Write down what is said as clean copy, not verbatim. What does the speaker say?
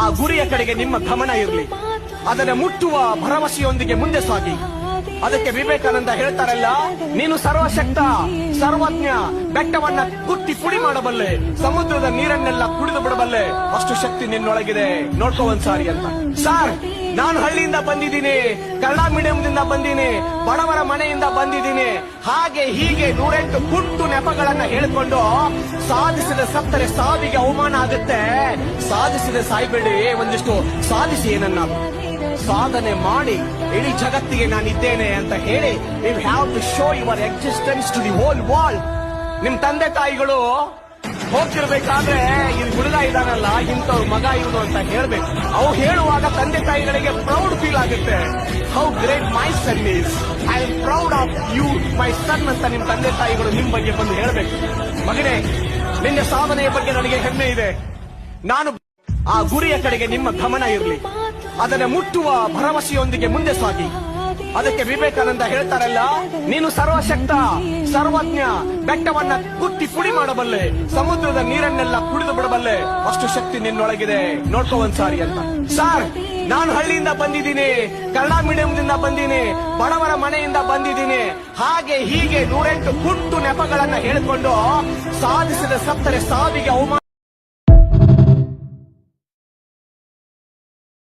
ಆ ಗುರಿಯ ಕಡೆಗೆ ನಿಮ್ಮ ಗಮನ ಇರಲಿ. ಅದನ್ನು ಮುಟ್ಟುವ ಭರವಸೆಯೊಂದಿಗೆ ಮುಂದೆ ಸಾಗಿ. ಅದಕ್ಕೆ ವಿವೇಕಾನಂದ ಹೇಳ್ತಾರಲ್ಲ, ನೀನು ಸರ್ವಶಕ್ತ, ಸರ್ವಜ್ಞ, ಬೆಟ್ಟವನ್ನ ಕುಟ್ಟಿ ಪುಡಿ ಮಾಡಬಲ್ಲೆ, ಸಮುದ್ರದ ನೀರನ್ನೆಲ್ಲ ಕುಡಿದು ಬಿಡಬಲ್ಲೆ, ಅಷ್ಟು ಶಕ್ತಿ ನಿನ್ನೊಳಗಿದೆ, ನೋಡ್ಕೋ ಒಂದ್ಸಾರಿ ಅಂತ. ಸರ್, ನಾನು ಹಳ್ಳಿಯಿಂದ ಬಂದಿದ್ದೀನಿ, ಕನ್ನಡ ಮೀಡಿಯಂದಿಂದ ಬಂದೀನಿ, ಬಡವರ ಮನೆಯಿಂದ ಬಂದಿದ್ದೀನಿ, ಹಾಗೆ ಹೀಗೆ 108 ಕುಂಟು ನೆಪಗಳನ್ನ ಹೇಳಿಕೊಂಡು ಸಾಧಿಸಿದ ಸತ್ತರೆ ಸಾವಿಗೆ ಅವಮಾನ ಆಗುತ್ತೆ. ಸಾಧಿಸಿದ ಸಾಯ್ಬೇಡಿ, ಒಂದಿಷ್ಟು ಸಾಧಿಸಿ ಏನನ್ನ ಸಾಧನೆ ಮಾಡಿ ಇಡೀ ಜಗತ್ತಿಗೆ ನಾನಿದ್ದೇನೆ ಅಂತ ಹೇಳಿ you have to show your existence to the whole world. ನಿಮ್ ತಂದೆ ತಾಯಿಗಳು ಹೋಗ್ತಿರ್ಬೇಕಾದ್ರೆ ಇದು ಹುಡುಗ ಇದಾನಲ್ಲ, ಇಂಥವ್ರ ಮಗ ಇರುವುದು ಅಂತ ಹೇಳ್ಬೇಕು. ಅವು ಹೇಳುವಾಗ ತಂದೆ ತಾಯಿಗಳಿಗೆ ಪ್ರೌಡ್ ಫೀಲ್ ಆಗುತ್ತೆ. How great my son is, I am proud of you my son ಅಂತ ನಿಮ್ ತಂದೆ ತಾಯಿಗಳು ನಿಮ್ ಬಗ್ಗೆ ಬಂದು ಹೇಳ್ಬೇಕು. ಮಗನೇ, ನಿನ್ನ ಸಾಧನೆಯ ಬಗ್ಗೆ ನನಗೆ ಹೆಮ್ಮೆ ಇದೆ. ನಾನು ಆ ಗುರಿಯ ಕಡೆಗೆ ನಿಮ್ಮ ಗಮನ ಇರಲಿ. ಅದನ್ನು ಮುಟ್ಟುವ ಭರವಸೆಯೊಂದಿಗೆ ಮುಂದೆ ಸಾಗಿ. ಅದಕ್ಕೆ ವಿವೇಕಾನಂದ ಹೇಳ್ತಾರಲ್ಲ, ನೀನು ಸರ್ವಶಕ್ತ, ಸರ್ವಜ್ಞ, ಬೆಟ್ಟವನ್ನ ಕುಟ್ಟಿ ಪುಡಿ ಮಾಡಬಲ್ಲೆ, ಸಮುದ್ರದ ನೀರನ್ನೆಲ್ಲ ಕುಡಿದು ಬಿಡಬಲ್ಲೆ, ಅಷ್ಟು ಶಕ್ತಿ ನಿನ್ನೊಳಗಿದೆ, ನೋಡ್ಕೋ ಒಂದ್ಸಾರಿ ಅಂತ. ಸರ್, ನಾನು ಹಳ್ಳಿಯಿಂದ ಬಂದಿದ್ದೀನಿ, ಕನ್ನಡ ಮೀಡಿಯಂದಿಂದ ಬಂದೀನಿ, ಬಡವರ ಮನೆಯಿಂದ ಬಂದಿದ್ದೀನಿ, ಹಾಗೆ ಹೀಗೆ 108 ಕುಂಟು ನೆಪಗಳನ್ನ ಹೇಳಿಕೊಂಡು ಸಾಧಿಸಿದ ಸತ್ತರೆ ಸಾವಿಗೆ ಅವಮಾನ